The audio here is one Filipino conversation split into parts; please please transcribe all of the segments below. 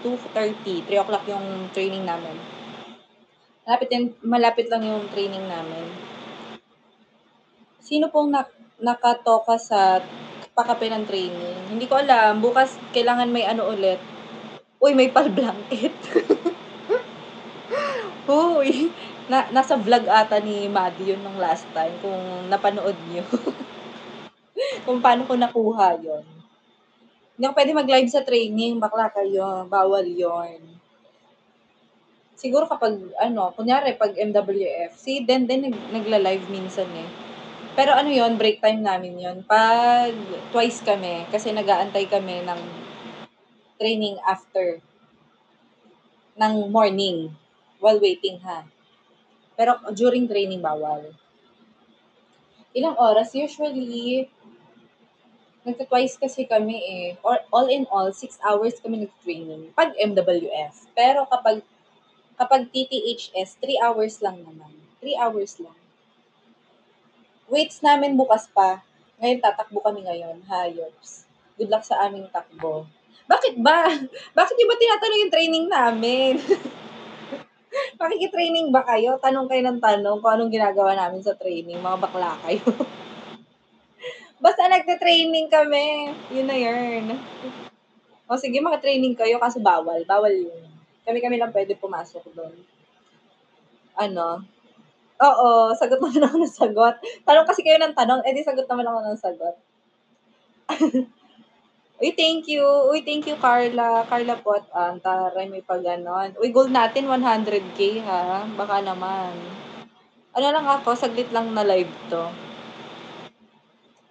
2:30. 3 o'clock yung training namin. Malapit lang yung training namin. Sino pong nakatoka sa pakape ng training? Hindi ko alam. Bukas kailangan may ano ulit. Uy, may pal-blanket. Uy, nasa vlog ata ni Maddie yun nung last time, kung napanood nyo. Kung paano ko nakuha yon. Hindi ako pwede mag-live sa training, bakla kayo. Bawal yon. Siguro kapag, kunyari, pag MWF, si Den nagla-live minsan eh. Pero ano yon, break time namin yon. Pag twice kami, kasi nag-aantay kami ng training after ng morning while waiting ha. Pero during training, bawal. Ilang oras? Usually, nagka-twice kasi kami eh. Or all in all, 6 hours kami nag-training. Pag MWF. Pero kapag TTHS, 3 hours lang naman. 3 hours lang. Weights namin bukas pa. Ngayon, tatakbo kami ngayon. Hayops. Good luck sa aming takbo. Bakit ba? Bakit di ba tinatanong yung training namin? Makikitraining ba kayo? Tanong kayo ng tanong kung anong ginagawa namin sa training. Mga bakla kayo. Basta nagte-training kami. Yun na yun. O sige, maka-training kayo kaso bawal. Bawal yun. Kami lang pwede pumasok doon. Ano? Oo, sagot naman ako ng sagot. Tanong kasi kayo ng tanong, edi sagot naman ako ng sagot. Uy, thank you. Carla. Carla po at taray may pag-ganon. Uy, goal natin 100K ha. Baka naman. Ano lang ako, saglit lang na live to.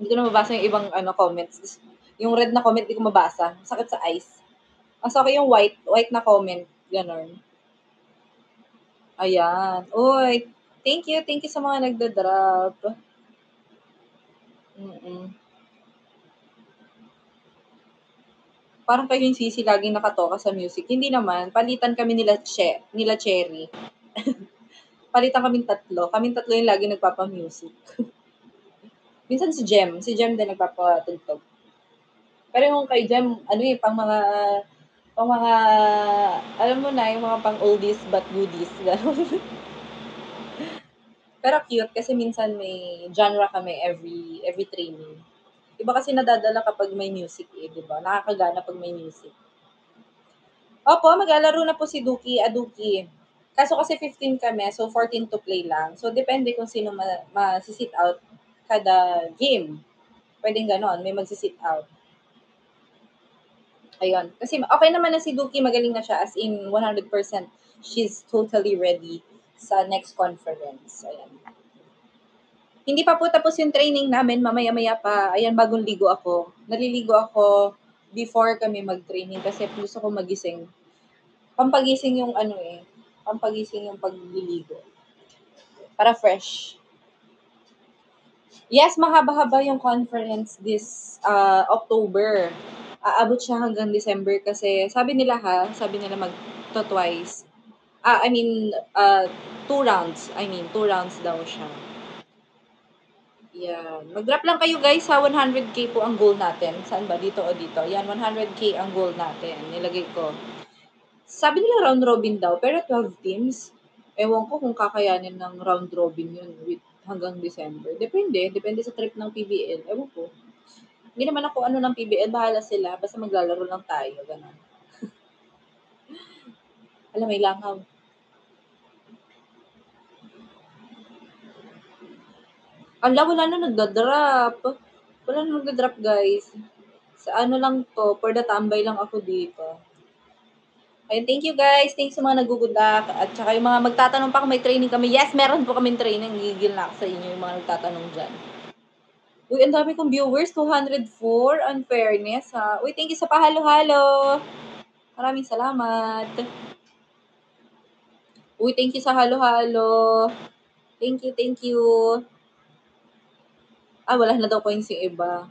Hindi ko na mabasa yung ibang comments. Yung red na comment, hindi ko mabasa. Sakit sa eyes. Mas okay yung white na comment. Ganon. Ayan. Uy, thank you sa mga nagda-drop. Parang kayo yung sisi laging nakatoka sa music. Hindi naman. Palitan kami nila Cherry. Palitan kaming tatlo. Kaming tatlo yung lagi nagpapa-music. Minsan si Jem. Si Jem din nagpapatugtog. Pero yung kay Jem, pang mga, alam mo na, yung mga pang oldies but goodies. Pero cute kasi minsan may genre kami every training. Iba kasi nadadala kapag may music eh, di ba? Nakakagana pag may music. Opo, maglalaro na po si Aduki. Kaso kasi 15 kami, so 14 to play lang. So, depende kung sino ma-sit out kada game. Pwedeng ganon, may mag-sit out. Ayun. Kasi okay naman na si Duki, magaling na siya. As in, 100%, she's totally ready sa next conference. Ayan. Hindi pa po tapos yung training namin, mamaya-maya pa. Ayan, bagong ligo ako. Naliligo ako before kami mag-training kasi gusto ko magising. Pampagising yung pampagising yung pagliligo. Para fresh. Yes, mahaba-haba yung conference this October. Aabot siya hanggang December kasi sabi nila mag-twice. 2 rounds. 2 rounds daw siya. Yan. Mag-drop lang kayo guys sa 100K po ang goal natin. Saan ba? Dito o dito? Yan, 100K ang goal natin. Nilagay ko. Sabi nila round robin daw, pero 12 teams. Ewan ko kung kakayanin ng round robin yun hanggang December. Depende sa trip ng PBL. Ewan ko. Hindi naman ako ng PBL, bahala sila. Basta maglalaro lang tayo. Ganun. Alam, may langaw. Wala na nagda-drop. Wala na nagda-drop, guys. Sa lang to, for the tambay lang ako dito. Ayun, thank you guys. Thanks sa mga nagugudak. At saka yung mga magtatanong pa kung may training kami. Yes, meron po kaming training. Gigil na ako sa inyo yung mga nagtatanong dyan. Uy, ang dami kong viewers. 204. Unfairness, ha? Uy, thank you sa pahalo-halo. Maraming salamat. Uy, thank you sa halo-halo. Thank you. Wala na daw coins yung iba.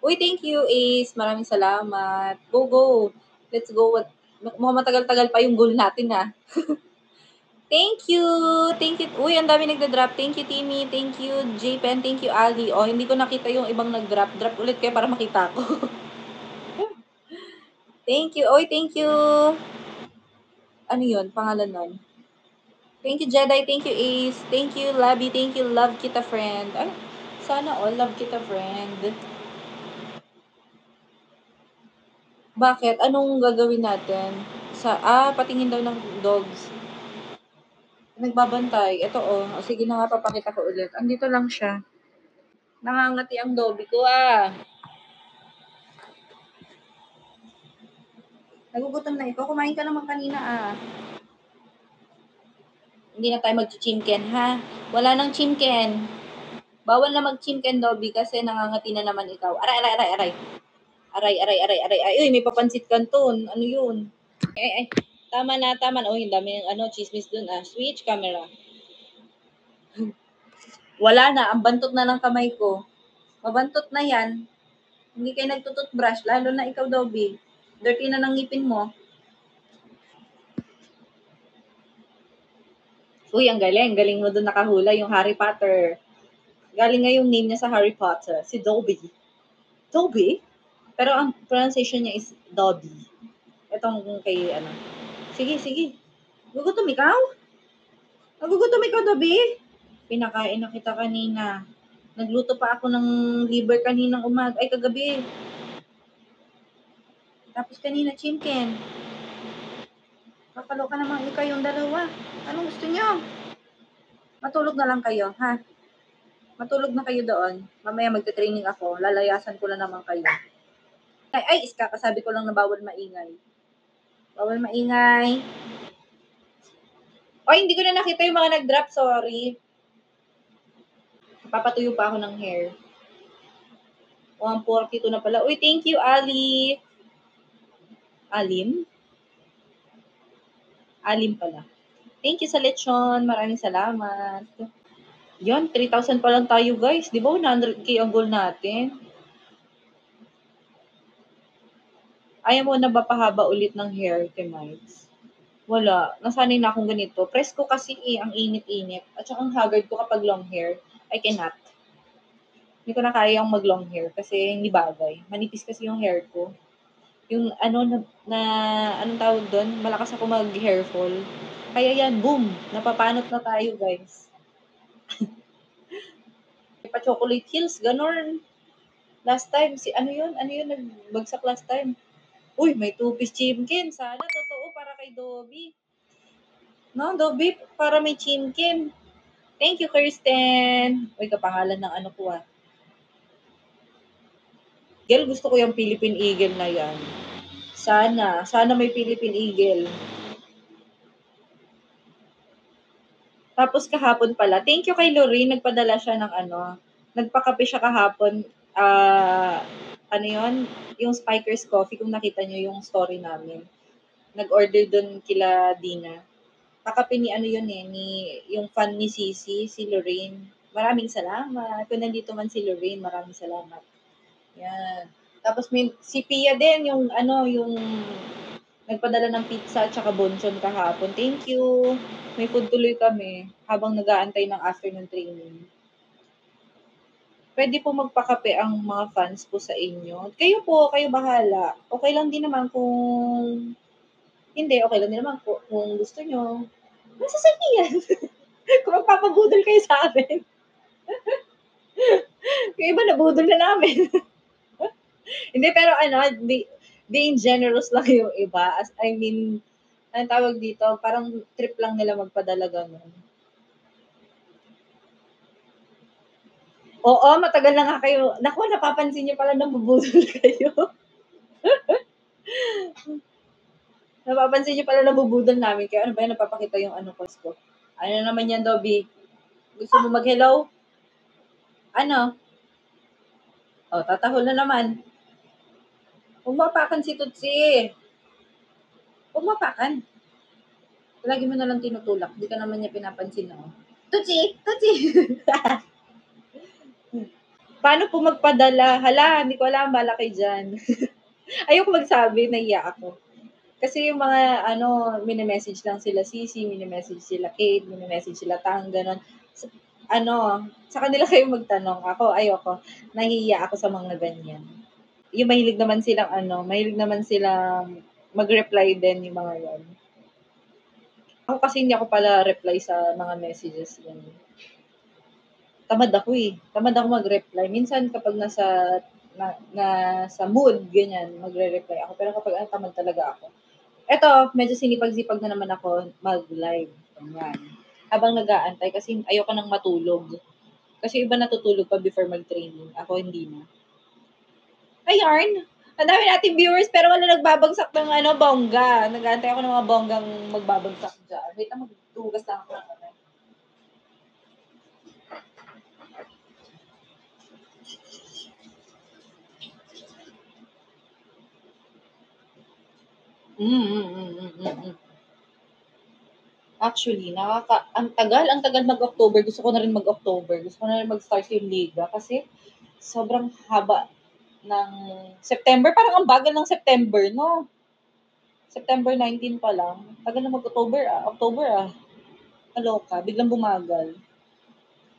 Uy, thank you, Ace. Maraming salamat. Go. Let's go. Mukhang matagal-tagal pa yung goal natin, ha? Thank you. Uy, ang dami nagda-drop. Thank you, Timmy. Thank you, J-Pen. Thank you, Ali. Hindi ko nakita yung ibang nag-drop. Drop ulit kayo para makita ko. Thank you. Oy, thank you. Ano yun? Pangalan nun? Thank you, Jedi. Thank you, Ace. Thank you, Labby. Thank you, Love Kita Friend. Ay, sana all Love Kita Friend. Bakit? Anong gagawin natin? Patingin daw ng dogs. Nagbabantay. Ito, oh. O, sige na nga, papakita ko ulit. Andito lang siya. Nangangati ang Dobby ko, ah. Nagugutom na ito. Kumain ka naman kanina, ah. Hindi na tayo mag-chimken, ha? Wala nang chimken. Bawal na mag-chimken, Dobby, kasi nangangati na naman ikaw. Aray, aray, aray, aray. Aray, aray, aray, aray. Ay, uy, may papansit kanton. Ano yun? Ay. Tama na, tama na. Oh, yung dami ng chismis dun, ah. Switch camera. Wala na. Ang bantot na ng kamay ko. Mabantot na yan. Hindi kayo nagtututbrush. Lalo na ikaw, Dobby. Dirty na ng ngipin mo. Uy, ang galing. Galing mo dun nakahula yung Harry Potter. Galing nga yung name niya sa Harry Potter. Si Dobby. Dobby? Pero ang pronunciation niya is Dobby. Itong kay, ano. Sige, sige. Gugutom ikaw? Nagugutom ikaw, Dobby? Pinakain na kita kanina. Nagluto pa ako ng liver kaninang ay kagabi. Tapos kanina, chimken. Kakaloka naman kayong dalawa. Anong gusto niyo? Matulog na lang kayo, ha? Matulog na kayo doon. Mamaya magte-training ako. Lalayasan ko na naman kayo. Kakasabi ko lang na bawal maingay. Bawal maingay. Oy, hindi ko na nakita yung mga nag-drop. Sorry. Papatuyo pa ako ng hair. 142 na pala. Uy, thank you, Ali. Alim? Alim pala. Thank you sa lechon. Maraming salamat. Yan, 3,000 pa lang tayo, guys. Di ba 100k ang goal natin? Ayaw mo na ba pahaba ulit ng hair, Temites? Wala. Nasanay na akong ganito. Presko kasi ang init-init. At saka ang haggard ko kapag long hair. I cannot. Hindi ko na kayang mag-long hair kasi hindi bagay. Manipis kasi yung hair ko. Yung anong tawag doon? Malakas ako mag-hair fall. Kaya yan, boom! Napapanot na tayo, guys. Pa-chocolate hills, ganon. Last time, ano yun, nagbagsak last time. Uy, may two-piece chimkin. Sana totoo para kay Dobby. No, Dobby, para may chimkin. Thank you, Kirsten. Uy, kapangalan ng ano ko, ah. Girl, gusto ko yung Philippine Eagle na yan. Sana may Philippine Eagle. Tapos kahapon pala, thank you kay Lorraine, nagpadala siya ng nagpakape siya kahapon. Ano yun? Yung Spikers Coffee, kung nakita nyo yung story namin. Nag-order dun kila Dina. Kakape ni yung fan ni Sisi, si Lorraine. Maraming salamat. Kung nandito man si Lorraine, maraming salamat. Yan. Tapos si Pia din, yung nagpadala ng pizza at saka bonchon kahapon. Thank you. May food tuloy kami habang nag-aantay ng afternoon training. Pwede po magpakape ang mga fans po sa inyo. Kayo bahala. Okay lang din naman kung hindi, okay lang din naman kung gusto nyo. Nasa sa inyo yan. Kung magpapabudol kayo sa amin. Yung iba nabudol na namin. Hindi, pero being generous lang yung iba. Anong tawag dito, parang trip lang nila magpadala ganun. Oo, matagal na nga kayo. Naku, napapansin niyo pala nang bubudol kayo. Napapansin niyo pala nabubudol namin. Kaya ano ba yan, napapakita yung post ko. Ano naman yan, Dobby? Gusto mo mag-hello? Ano? O, tatahol na naman. Huwag mapakan si Tutsi. Huwag mapakan. Lagi mo na lang tinutulak. Hindi ka naman niya pinapansin, no? Tutsi! Tutsi! Paano po magpadala? Hala, hindi ko alam. Bala kayo dyan. Ayoko magsabi, naiya ako. Kasi yung mga, mini-message lang sila Sisi, mini-message sila Kate, mini-message sila Tang, gano'n. Sa kanila kayo magtanong. Ako, ayoko. Nahihiya ako sa mga ganyan. yung mahilig naman silang mag-reply din yung mga yan. Ako kasi hindi ako pala reply sa mga messages yan. Tamad ako eh. Tamad ako mag-reply. Minsan kapag nasa mood, ganyan, magre-reply ako. Pero kapag tamad talaga ako. Eto, medyo sinipag-sipag na naman ako mag-live. Ganyan. Habang nag-aantay kasi ayoko nang matulog. Kasi iba natutulog pa before mag-training. Ako hindi na. Ayun! Ang dami nating viewers pero wala nagbabagsak ng bongga. Nag-aantay ako ng mga bonggang magbabagsak dyan. Wait, magtugas lang ako. Actually, ang tagal mag-October. Gusto ko na rin mag-October. Gusto ko na rin mag-start yung liga kasi sobrang haba ng September. Parang ang bagal ng September, no? September 19 pa lang. Tagal na mag-October, October, Kaloka. Biglang bumagal.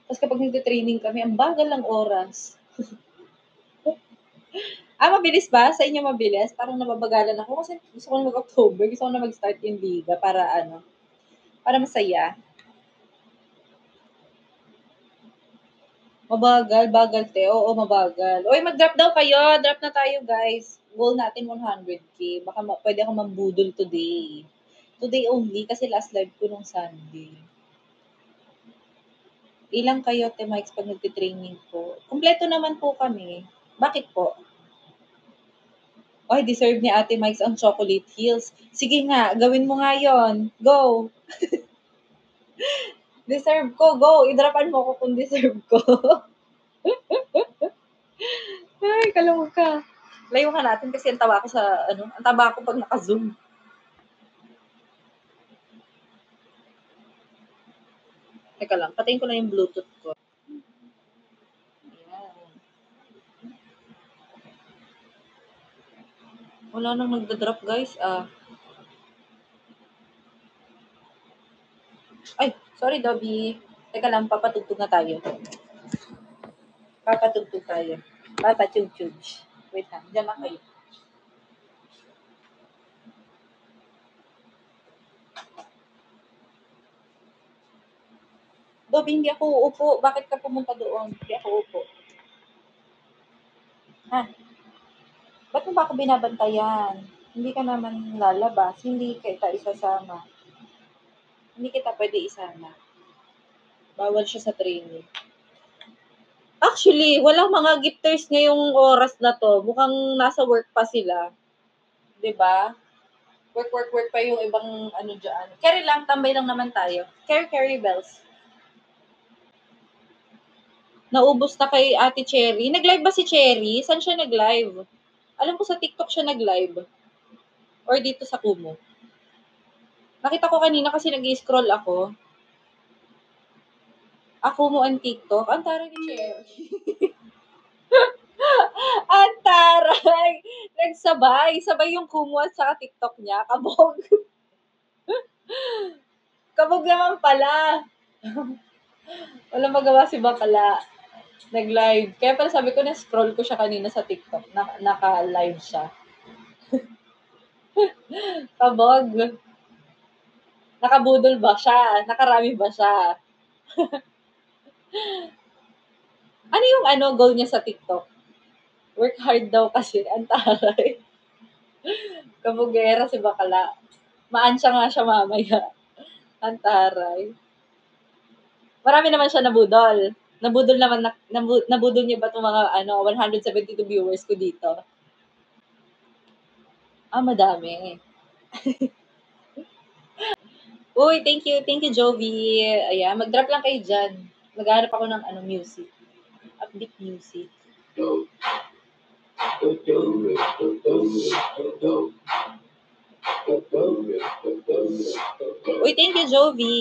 Tapos kapag nagte-training kami, ang bagal ng oras. Mabilis ba? Sa inyo mabilis? Parang nababagalan ako kasi gusto ko na mag-October. Gusto ko na mag-start yung liga para masaya. Bagal te. Oo, mabagal. Oy, mag-drop daw kayo. Drop na tayo, guys. Goal natin 100K. Baka pwede ako mambudol today. Today only kasi last live ko nung Sunday. Ilang kayo, Te Mikes, pag nagtitraining po? Kumpleto naman po kami. Bakit po? Oy, deserve ni Ate Mikes ang chocolate heels. Sige nga, gawin mo nga yon. Go! Deserve ko, go! Idrapan mo ko kung deserve ko. Ay, kalawag ka. Layo ka natin kasi ang taba ko pag naka-zoom. Teka lang, patayin ko na yung Bluetooth ko. Ayan. Wala nang nagda-drop, guys. Ay, sorry, Dobby. Teka lang, papatugtog na tayo. Papatugtog tayo. Papatugtog. Wait lang, dyan lang kayo. Dobby, hindi ako uupo. Bakit ka pumunta doon? Hindi ako uupo. Ha? Ba't mo ba ako binabantayan? Hindi ka naman lalabas. Hindi kita isasama. Hindi kita pwede isama. Bawal siya sa training. Actually, walang mga gifters ngayong oras na to. Mukhang nasa work pa sila. 'Di ba? Work pa yung ibang dyan. Carry lang, tambay lang naman tayo. Carry bells. Naubos na kay Ate Cherry. Nag-live ba si Cherry? Saan siya nag-live? Alam ko sa TikTok siya nag-live. Or dito sa Kumu. Nakita ko kanina kasi nag-scroll ako. Ako mo ang TikTok. Ang taray ni Cherry. Ang taray! Nagsabay. Sabay yung Kumu at saka TikTok niya. Kabog. Kabog naman pala. Walang magawa si Bakala. Nag-live. Kaya pala sabi ko, na-scroll ko siya kanina sa TikTok. Naka-live siya. Kabog. Nakabudol ba siya? Nakarami ba siya? Ano yung goal niya sa TikTok? Work hard daw kasi. Ang taray. Kabugera si Bakala. Maansya nga siya mamaya. Ang taray. Marami naman siya nabudol. Nabudol niya ba itong mga 172 viewers ko dito? Madami. Uy, thank you, Jovi. Ayan, mag-drop lang kayo dyan. Maghanap ako ng music. Upbeat music. Uy, thank you, Jovi.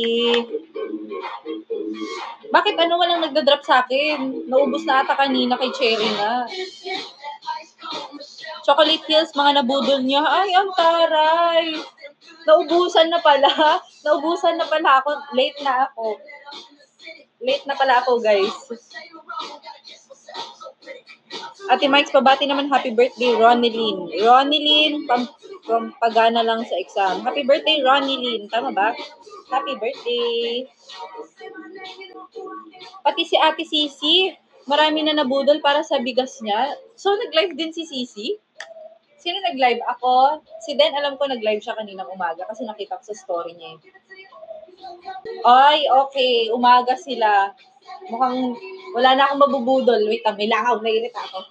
Bakit walang nagda-drop sa akin? Naubos na ata kanina kay Cherry na. Chocolate Hills, mga nabudol niya. Ay, ang taray. Naubusan na pala ako. Late na pala ako, guys. Ate Mike's pabati naman, happy birthday, Ronilyn. Ronilyn, pampagana lang sa exam. Happy birthday, Ronilyn. Tama ba? Happy birthday. Pati si Ate Sisi, marami na nabudol para sa bigas niya. So, nag-live din si Sisi? Sino nag-live? Ako? Si Den, alam ko nag-live siya kaninang umaga kasi nakita ko sa story niya. Ay, okay. Umaga sila. Mukhang wala na akong mabubudol. Wait lang, may langaw. Naiirita ako.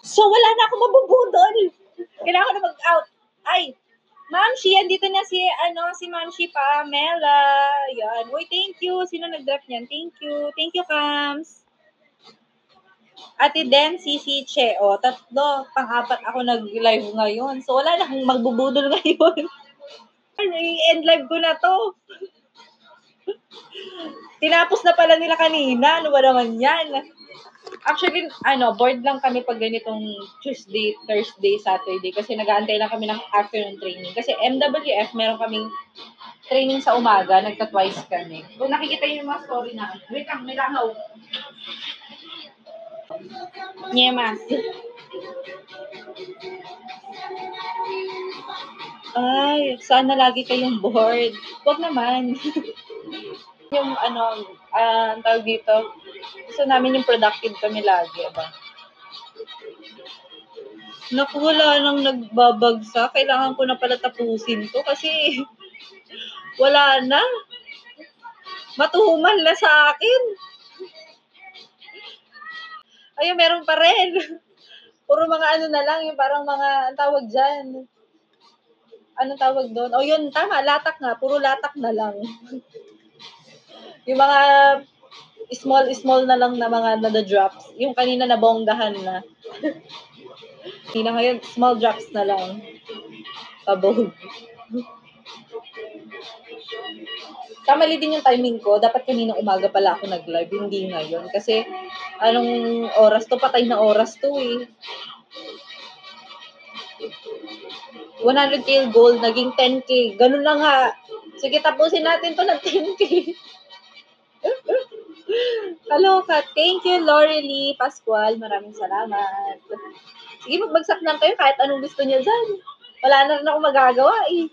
So, wala na akong mabubudol. Kailangan ko na mag-out. Ay, Ma'am Shi, andito na si Ma'am Shi Pamela. Yan. Uy, thank you. Sino nag-drop niyan? Thank you. Thank you, Kams. Ate Den, si Che. O, tatlo. Pang-apat ako nag-live ngayon. So, wala na akong magbubudol ngayon. I-end live ko na to. Tinapos na pala nila kanina. Ano ba naman yan? Actually, bored lang kami pag ganitong Tuesday, Thursday, Saturday kasi nag-aantay lang kami ng afternoon training. Kasi MWF, meron kaming training sa umaga, nagta-twice kami. Kung nakikita niyo yung mga story na, wait lang, may langaw. Nyemas. Ay, sana lagi kayong bored. Huwag naman. Yung ang tawag dito, gusto namin yung productive kami lagi, ba? Naku, wala nang nagbabagsak. Kailangan ko na pala tapusin to kasi wala na. Matuhuman na sa akin. Ayun, meron pa rin. Puro mga na lang, yung parang mga, ang tawag dyan. Anong tawag doon? O yun, tama, latak nga. Puro latak na lang. Yung mga small na lang na mga nada-drops. Yung kanina nabonggahan na. Kanina ngayon, small drops na lang. Pabog. Kamali din yung timing ko. Dapat kaninang umaga pala ako nag-live. Hindi ngayon. Kasi, anong oras to? Patay na oras to eh. 100k goal, naging 10k. Ganun lang ha. Sige, tapusin natin to ng 10k. Kaloka. Thank you, Lorelie Pascual. Maraming salamat. Sige, magbagsak lang kayo kahit anong gusto niyo dyan. Wala na rin ako magagawa eh.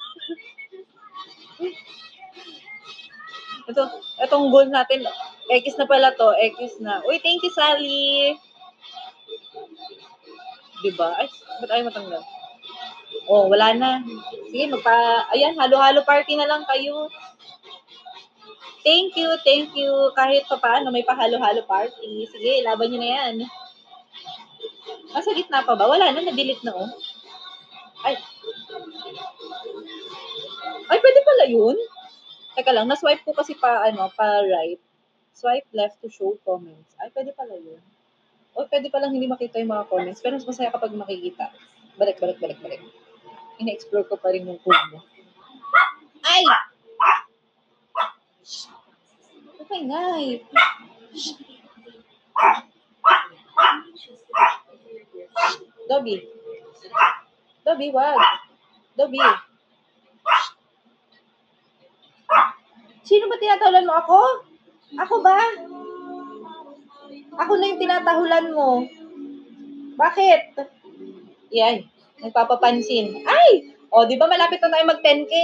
Itong goal natin, X na pala to, X na. Uy, thank you, Sally. Diba? Ay, ba't ayaw matanggal? Oh, wala na. Sige, ayan, halo-halo party na lang kayo. Thank you. Kahit pa paano, may pahalo-halo party. Sige, laban nyo na yan. Sa gitna pa ba? Wala na, na-delete na oh. Ay, pwede pala yun? Teka lang, na-swipe ko kasi pa right. Swipe left to show comments. Ay, pwede pala yun. O, pwede palang hindi makita yung mga comments. Pero mas masaya kapag makikita. Balik. Ina-explore ko pa rin yung code mo. Ay! Okay, ngay. Dobby, wag. Dobby. Sino ba tinatahulan mo? Ako? Ako ba? Ako na yung tinatahulan mo. Bakit? Yan. Nagpapapansin. Ay! O, di ba malapit na tayo mag 10k?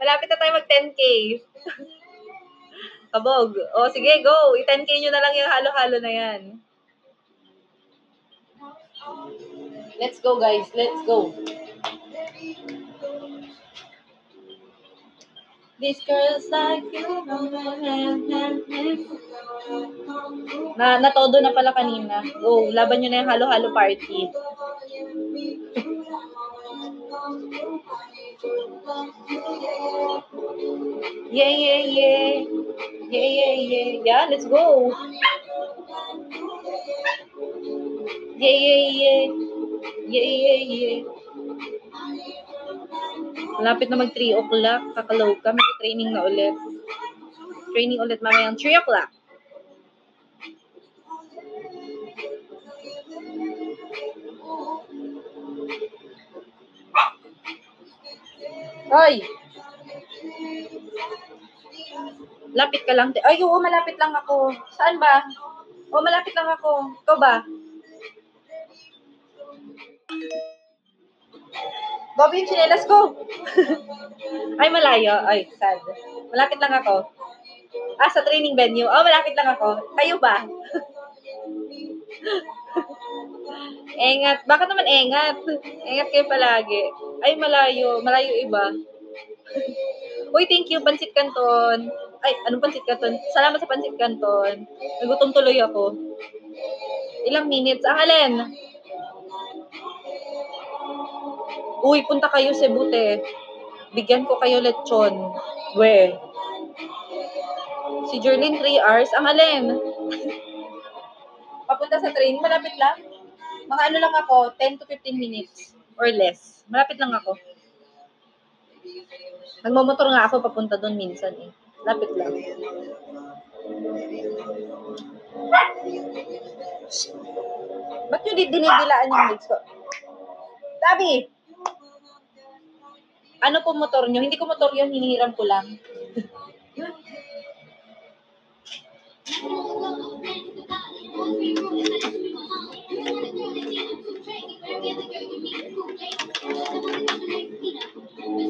Malapit na tayo mag 10k. Kabog. O, sige, go. I-10k nyo na lang yung halo-halo na yan. Let's go, guys. Let's go. These girls like you. Natodo na pala kanina. Go, laban nyo na yung halo-halo party. Yeah. Yeah, let's go. Yeah. Malapit na mag 3 o'clock. Kakalow ka. May training na ulit. Training ulit mamayang 3 o'clock. Hoy! Lapit ka lang. Ay, oo, malapit lang ako. Saan ba? Oh, malapit lang ako. Ikaw ba? Bobby, yung tsinelas ko. Ay, malayo. Ay, sad. Malapit lang ako. Ah, sa training venue. Oh, malapit lang ako. Kayo ba? Engat. Bakit naman engat? Engat kayo palagi. Ay, malayo. Malayo iba. Uy, thank you, Pansit Canton. Ay, anong Pansit Canton? Salamat sa Pansit Canton. Nagutom tuloy ako. Ilang minutes? Ang alin? Uy, punta kayo Cebu, te. Bigyan ko kayo lechon. We. Si Jerlyn, 3 hours. Ang alin? Papunta sa training, malapit lang. Mga ano lang ako, 10 to 15 minutes or less. Malapit lang ako. Nagmamotor nga ako papunta doon minsan eh. Lapit lang. Ba't nyo dinidilaan yung legs ko? Sabi! Ano po motor nyo? Hindi ko motor yun, hinihiram ko lang.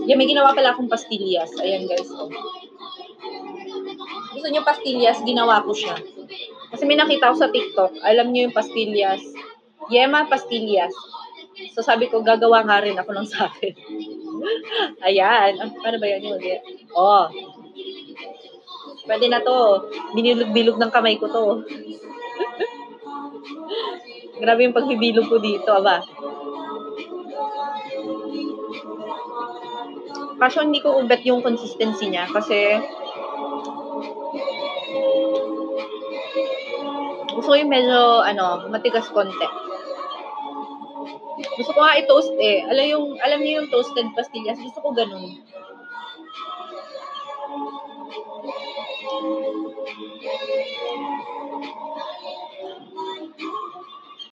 Yeah, may ginawa pala akong pastillas. Ayan guys. Gusto nyo pastillas? Ginawa ko siya. Kasi may nakita ko sa TikTok. Alam nyo yung pastillas. Yema pastillas. So sabi ko, gagawa nga rin ako ng sa akin. Ayan. Paano ba yan yung Oh. Pwede na to. Binilog-bilog ng kamay ko to. Grabe yung pagbibilog ko dito, aba. Kaso hindi ko ubet yung consistency niya kasi gusto ko yung medyo, matigas konti. Gusto ko nga i-toast eh. Alam niyo yung toasted pastillas? Gusto ko ganun.